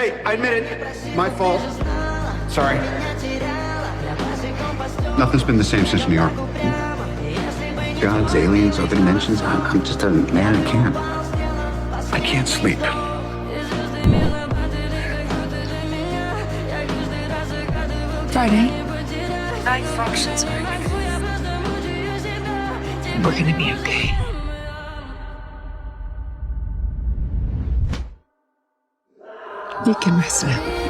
Hey, I admit it. My fault. Sorry. Nothing's been the same since New York. Gods, aliens, other dimensions. I'm just a man. I can't sleep. Friday, night functions are. We're gonna be okay. You can rest now.